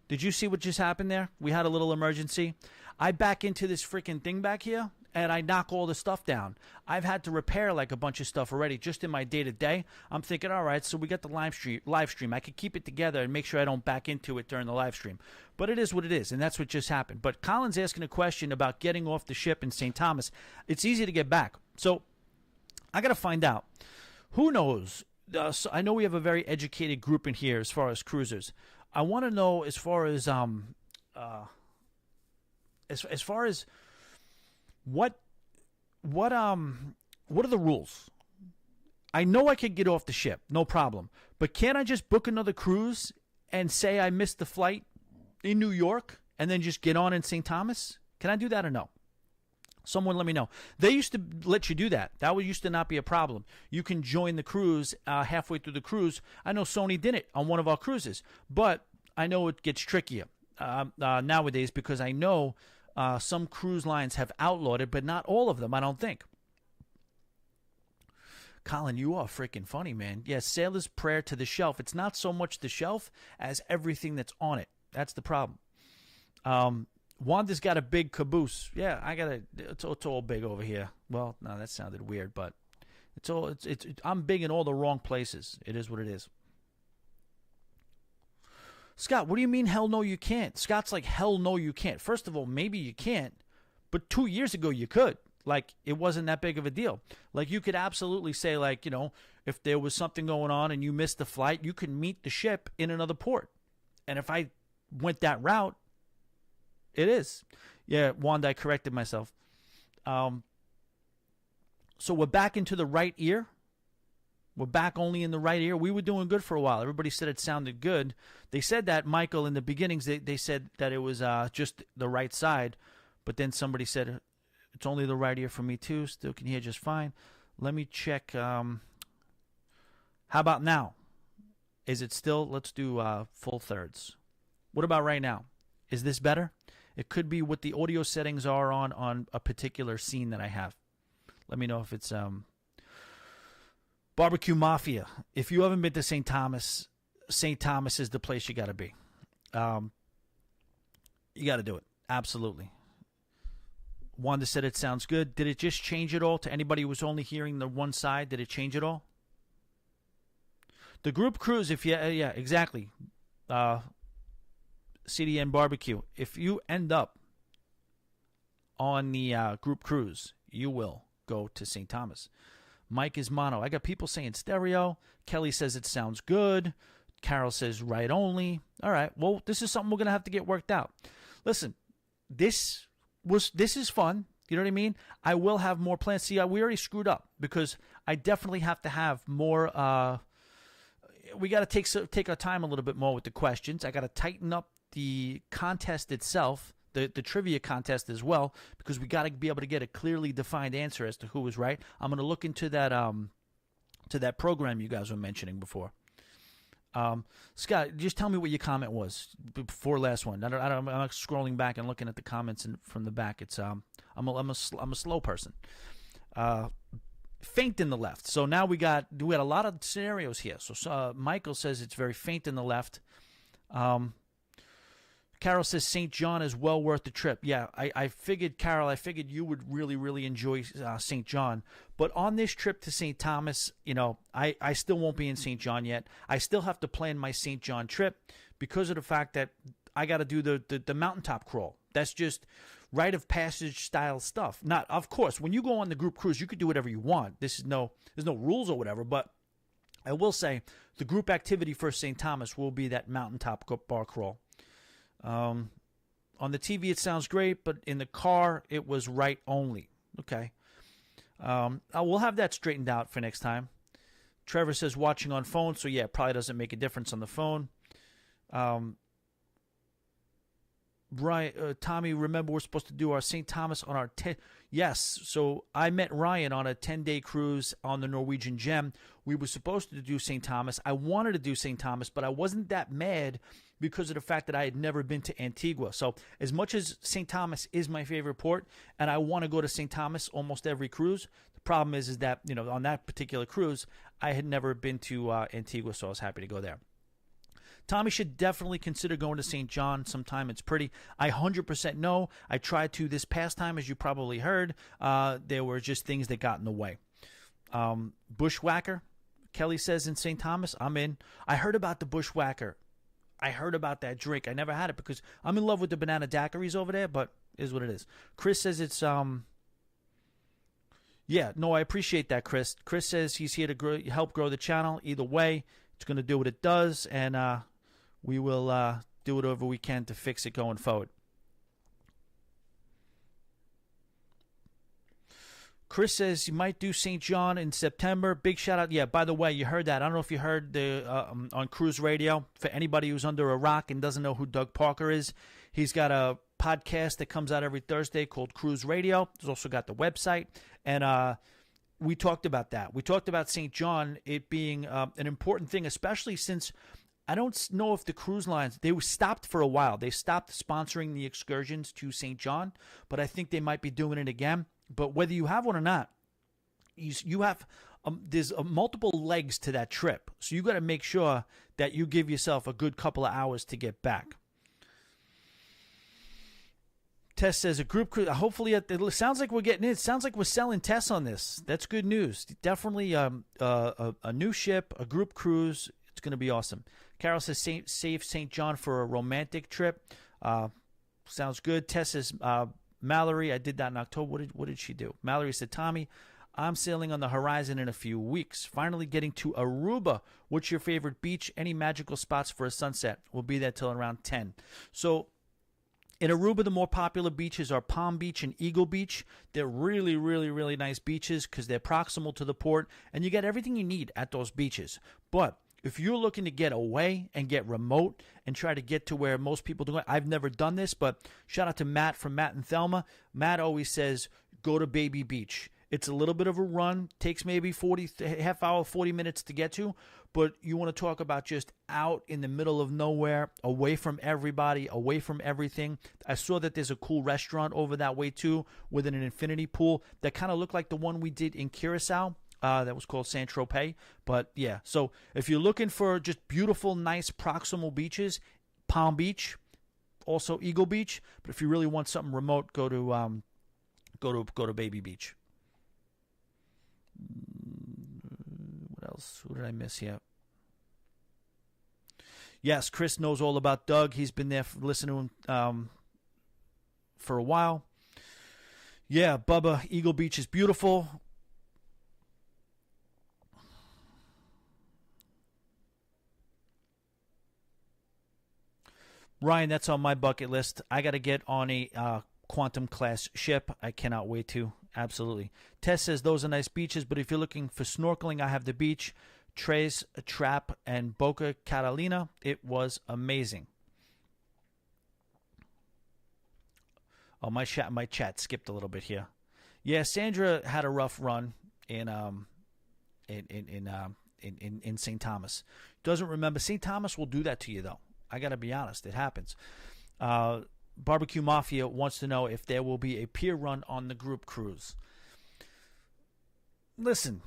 Did you see what just happened there? We had a little emergency. I back into this freaking thing back here, and I knock all the stuff down. I've had to repair like a bunch of stuff already just in my day-to-day. I'm thinking, all right, so we got the live stream. I could keep it together and make sure I don't back into it during the live stream. But it is what it is, and that's what just happened. But Colin's asking a question about getting off the ship in St. Thomas. It's easy to get back. So I got to find out. Who knows? So I know we have a very educated group in here as far as cruisers. I want to know as far as what are the rules? I know I could get off the ship, no problem. But can't I just book another cruise and say I missed the flight in New York and then just get on in St. Thomas? Can I do that or no? Someone let me know. They used to let you do that. That used to not be a problem. You can join the cruise halfway through the cruise. I know Sony did it on one of our cruises, but I know it gets trickier nowadays because I know some cruise lines have outlawed it, but not all of them, I don't think. Colin, you are freaking funny, man. Yes, sailor's prayer to the shelf. It's not so much the shelf as everything that's on it. That's the problem. Wanda's got a big caboose. Yeah, it's all big over here. Well, no, that sounded weird, but I'm big in all the wrong places. It is what it is. Scott, what do you mean, hell no, you can't? Scott's like, hell no, you can't. First of all, maybe you can't, but 2 years ago you could. Like, it wasn't that big of a deal. Like, you could absolutely say, like, if there was something going on and you missed the flight, you could meet the ship in another port. And if I went that route, it is. Yeah, Wanda, I corrected myself. So we're back into the right ear. We're back only in the right ear. We were doing good for a while. Everybody said it sounded good. They said that, Michael, in the beginnings, they said that it was just the right side. But then somebody said, it's only the right ear for me, too. Still can hear just fine. Let me check. How about now? Is it still? Let's do full thirds. What about right now? Is this better? It could be what the audio settings are on a particular scene that I have. Let me know if it's Barbecue Mafia. If you haven't been to St. Thomas is the place you got to be. You got to do it. Absolutely. Wanda said it sounds good. Did it just change it all? To anybody who was only hearing the one side, did it change it all? The group cruise, yeah, exactly. CDN Barbecue. If you end up on the group cruise, you will go to St. Thomas. Mike is mono. I got people saying stereo. Kelly says it sounds good. Carol says right only. All right. Well, this is something we're going to have to get worked out. Listen, this is fun. You know what I mean? I will have more plans. See, we already screwed up because I definitely have to have more. We got to take our time a little bit more with the questions. I got to tighten up the contest itself, the trivia contest as well, because we got to be able to get a clearly defined answer as to who was right. I'm going to look into that program you guys were mentioning before. Scott, just tell me what your comment was before last one. I'm not scrolling back and looking at the comments from the back. It's I'm a slow person. Faint in the left. So now we had a lot of scenarios here. So Michael says it's very faint in the left. Carol says St. John is well worth the trip. Yeah, I figured, Carol, you would really, really enjoy St. John. But on this trip to St. Thomas, I still won't be in St. John yet. I still have to plan my St. John trip because of the fact that I got to do the mountaintop crawl. That's just rite of passage style stuff. Not, of course, when you go on the group cruise, you could do whatever you want. There's no rules or whatever. But I will say the group activity for St. Thomas will be that mountaintop bar crawl. On the TV, it sounds great, but in the car, it was right only. Okay. We'll have that straightened out for next time. Trevor says watching on phone, so yeah, it probably doesn't make a difference on the phone. Ryan, Tommy, remember we're supposed to do our St. Thomas on our yes. So I met Ryan on a 10-day cruise on the Norwegian Gem. We were supposed to do St. Thomas. I wanted to do St. Thomas, but I wasn't that mad because of the fact that I had never been to Antigua. So as much as St. Thomas is my favorite port, and I want to go to St. Thomas almost every cruise, the problem is that on that particular cruise, I had never been to Antigua, so I was happy to go there. Tommy should definitely consider going to St. John sometime. It's pretty. I 100% know. I tried to this past time, as you probably heard. There were just things that got in the way. Bushwhacker, Kelly says in St. Thomas, I'm in. I heard about the Bushwhacker. I heard about that drink. I never had it because I'm in love with the banana daiquiris over there, but it is what it is. Chris says it's yeah, no, I appreciate that, Chris. Chris says he's here to help grow the channel. Either way, it's going to do what it does, and we will do whatever we can to fix it going forward. Chris says you might do St. John in September. Big shout out. Yeah, by the way, you heard that. I don't know if you heard the on Cruise Radio. For anybody who's under a rock and doesn't know who Doug Parker is, he's got a podcast that comes out every Thursday called Cruise Radio. He's also got the website. And we talked about that. We talked about St. John, it being an important thing, especially since I don't know if the cruise lines, they were stopped for a while. They stopped sponsoring the excursions to St. John, but I think they might be doing it again. But whether you have one or not, you have there's multiple legs to that trip. So you got to make sure that you give yourself a good couple of hours to get back. Tess says a group cruise. Hopefully, it sounds like we're getting in. It sounds like we're selling Tess on this. That's good news. Definitely a new ship, a group cruise. It's going to be awesome. Carol says save St. John for a romantic trip. Sounds good. Tess says Mallory. I did that in October. What did she do? Mallory said, Tommy, I'm sailing on the horizon in a few weeks. Finally getting to Aruba. What's your favorite beach? Any magical spots for a sunset? We'll be there till around 10. So in Aruba, the more popular beaches are Palm Beach and Eagle Beach. They're really, really, really nice beaches because they're proximal to the port, and you get everything you need at those beaches. But if you're looking to get away and get remote and try to get to where most people do it, I've never done this, but shout out to Matt from Matt and Thelma. Matt always says, go to Baby Beach. It's a little bit of a run, takes maybe half hour, 40 minutes to get to, but you want to talk about just out in the middle of nowhere, away from everybody, away from everything. I saw that there's a cool restaurant over that way too, with an infinity pool that kind of looked like the one we did in Curacao. That was called Saint-Tropez. But yeah, so if you're looking for just beautiful, nice proximal beaches, Palm Beach, also Eagle Beach. But if you really want something remote, go to Baby Beach. What else? Who did I miss here? Yes, Chris knows all about Doug. He's been there listening to him for a while. Yeah, Bubba, Eagle Beach is beautiful. Ryan, that's on my bucket list. I got to get on a quantum class ship. I cannot wait to. Absolutely. Tess says those are nice beaches, but if you're looking for snorkeling, I have the beach, Tres, Trap, and Boca Catalina. It was amazing. Oh, my chat skipped a little bit here. Yeah, Sandra had a rough run in St. Thomas. Doesn't remember. St. Thomas will do that to you, though. I got to be honest. It happens. Barbecue Mafia wants to know if there will be a pier run on the group cruise. Listen,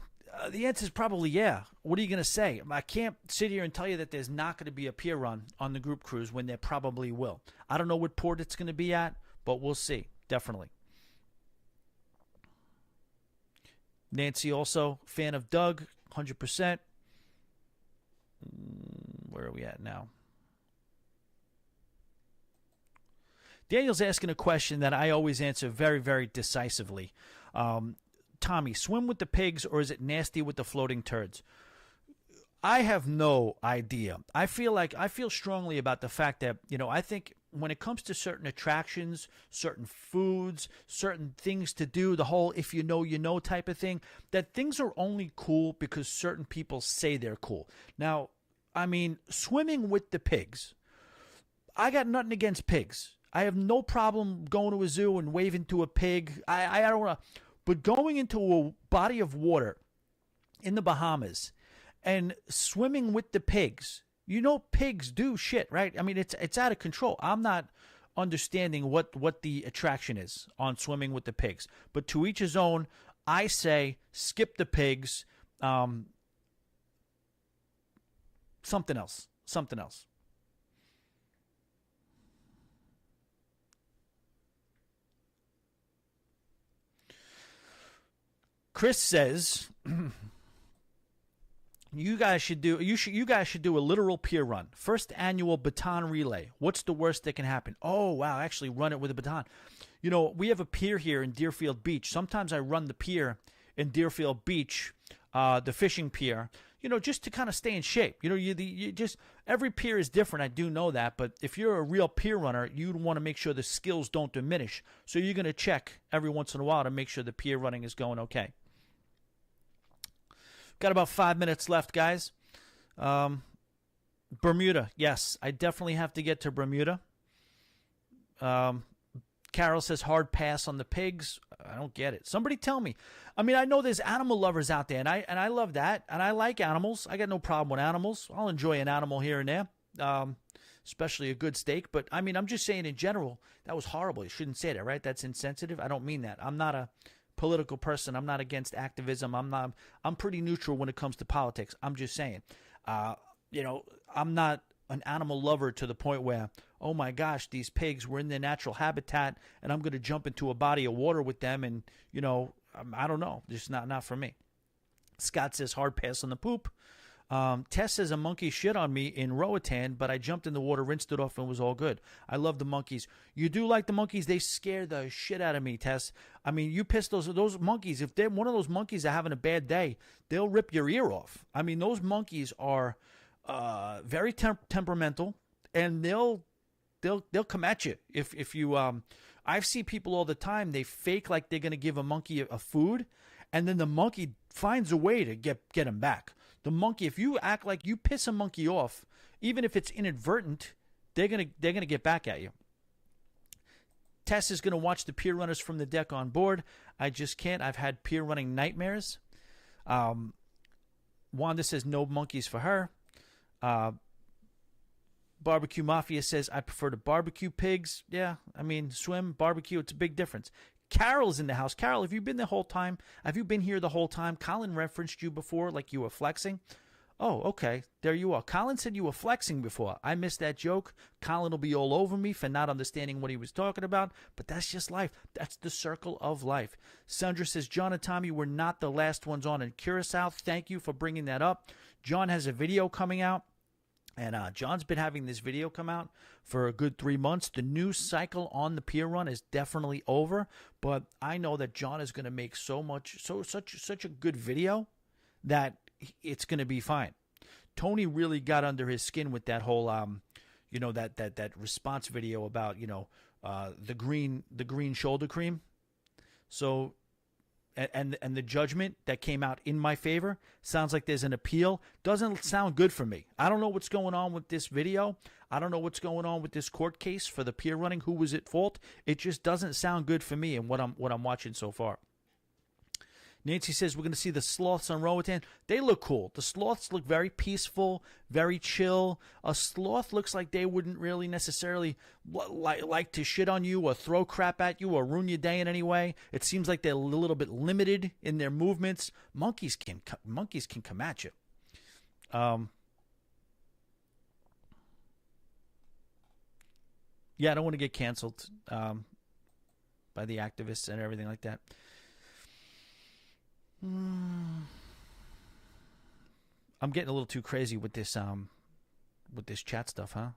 the answer is probably yeah. What are you going to say? I can't sit here and tell you that there's not going to be a pier run on the group cruise when there probably will. I don't know what port it's going to be at, but we'll see. Definitely. Nancy also, fan of Doug, 100%. Where are we at now? Daniel's asking a question that I always answer very, very decisively. Tommy, swim with the pigs or is it nasty with the floating turds? I have no idea. I feel strongly about the fact that, I think when it comes to certain attractions, certain foods, certain things to do, the whole if you know type of thing, that things are only cool because certain people say they're cool. Now, I mean, swimming with the pigs, I got nothing against pigs. I have no problem going to a zoo and waving to a pig. I don't want to. But going into a body of water in the Bahamas and swimming with the pigs, pigs do shit, right? I mean, it's out of control. I'm not understanding what the attraction is on swimming with the pigs. But to each his own. I say skip the pigs. Something else. Chris says you guys should do a literal pier run. First annual baton relay. What's the worst that can happen? Oh wow, actually run it with a baton. You know, we have a pier here in Deerfield Beach. Sometimes I run the pier in Deerfield Beach, the fishing pier, you know, just to kind of stay in shape. You know, you just, every pier is different. I do know that, but if you're a real pier runner, you want to make sure the skills don't diminish. So you're going to check every once in a while to make sure the pier running is going okay. Got about 5 minutes left, guys. Bermuda, yes, I definitely have to get to Bermuda. Carol says hard pass on the pigs. I don't get it. Somebody tell me. I mean, I know there's animal lovers out there, and I love that, and I like animals. I got no problem with animals. I'll enjoy an animal here and there, especially a good steak. But I mean, I'm just saying in general, that was horrible. You shouldn't say that, right? That's insensitive. I don't mean that. I'm not a political person. I'm not against activism. I'm pretty neutral when it comes to politics. I'm just saying, you know, I'm not an animal lover to the point where, oh my gosh, these pigs were in their natural habitat and I'm going to jump into a body of water with them and, you know, I don't know. Just not for me. Scott says hard pass on the poop. Tess says a monkey shit on me in Roatan, but I jumped in the water, rinsed it off, and it was all good. I love the monkeys. You do like the monkeys? They scare the shit out of me, Tess. I mean, you piss those monkeys. If they're one of those monkeys that are having a bad day, they'll rip your ear off. I mean, those monkeys are very temperamental, and they'll come at you if you. I've seen people all the time. They fake like they're gonna give a monkey a food, and then the monkey finds a way to get him back. The monkey, if you act like you piss a monkey off, even if it's inadvertent, they're gonna get back at you. Tess is gonna watch the pier runners from the deck on board. I just can't. I've had pier running nightmares. Wanda says no monkeys for her. Barbecue Mafia says I prefer to barbecue pigs. Yeah, I mean swim, barbecue, it's a big difference. Carol's in the house. Carol, have you been the whole time? Have you been here the whole time? Colin referenced you before like you were flexing. Oh, okay. There you are. Colin said you were flexing before. I missed that joke. Colin will be all over me for not understanding what he was talking about, but that's just life. That's the circle of life. Sandra says, John and Tommy were not the last ones on in Curacao. Thank you for bringing that up. John has a video coming out. And John's been having this video come out for a good 3 months. The news cycle on the pier run is definitely over, but I know that John is going to make such a good video that it's going to be fine. Tony really got under his skin with that whole, you know, that response video about, you know, the green shoulder cream. So. And the judgment that came out in my favor sounds like there's an appeal. Doesn't sound good for me. I don't know what's going on with this video. I don't know what's going on with this court case for the pier running. Who was at fault? It just doesn't sound good for me and what I'm watching so far. Nancy says we're going to see the sloths on Roatan. They look cool. The sloths look very peaceful, very chill. A sloth looks like they wouldn't really necessarily like to shit on you or throw crap at you or ruin your day in any way. It seems like they're a little bit limited in their movements. Monkeys can come at you. Yeah, I don't want to get canceled by the activists and everything like that. I'm getting a little too crazy with this chat stuff, huh?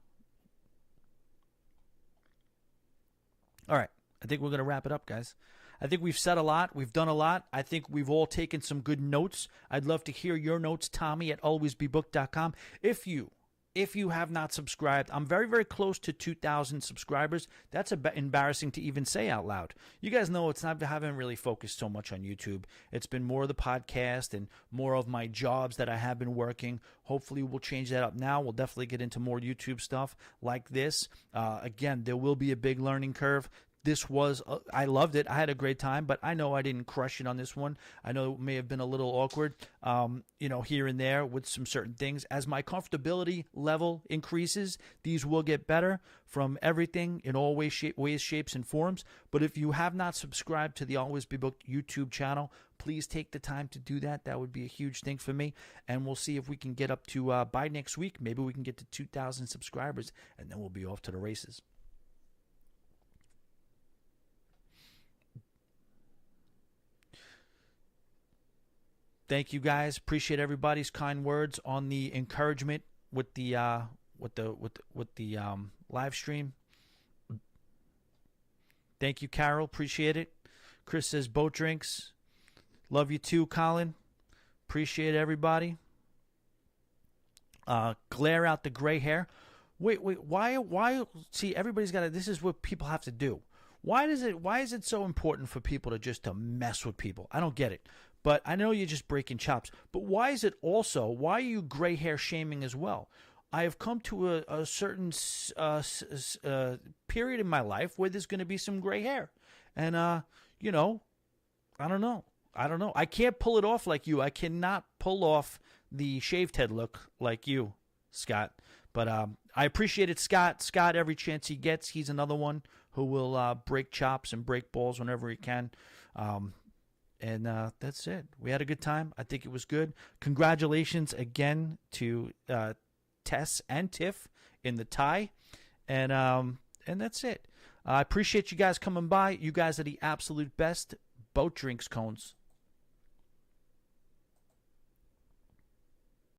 All right. I think we're going to wrap it up, guys. I think we've said a lot. We've done a lot. I think we've all taken some good notes. I'd love to hear your notes, Tommy at alwaysbebooked.com. If you have not subscribed, I'm very, very close to 2,000 subscribers. That's embarrassing to even say out loud. You guys know I haven't really focused so much on YouTube. It's been more of the podcast and more of my jobs that I have been working. Hopefully we'll change that up now. We'll definitely get into more YouTube stuff like this. Again, there will be a big learning curve. This was, I loved it. I had a great time, but I know I didn't crush it on this one. I know it may have been a little awkward, you know, here and there with some certain things. As my comfortability level increases, these will get better from everything in all ways, shapes, and forms. But if you have not subscribed to the Always Be Booked YouTube channel, please take the time to do that. That would be a huge thing for me. And we'll see if we can get up to, by next week, maybe we can get to 2,000 subscribers, and then we'll be off to the races. Thank you guys. Appreciate everybody's kind words on the encouragement with the live stream. Thank you, Carol. Appreciate it. Chris says boat drinks. Love you too, Colin. Appreciate everybody. Glare out the gray hair. Wait, why? See, everybody's got to, this is what people have to do. Why is it so important for people to mess with people? I don't get it. But I know you're just breaking chops. But why are you gray hair shaming as well? I have come to a certain period in my life where there's going to be some gray hair. And, I don't know. I can't pull it off like you. I cannot pull off the shaved head look like you, Scott. But I appreciate it, Scott. Scott, every chance he gets, he's another one who will break chops and break balls whenever he can. And that's it. We had a good time. I think it was good. Congratulations again to Tess and Tiff in the tie. And that's it. I appreciate you guys coming by. You guys are the absolute best. Boat Drinks Cones.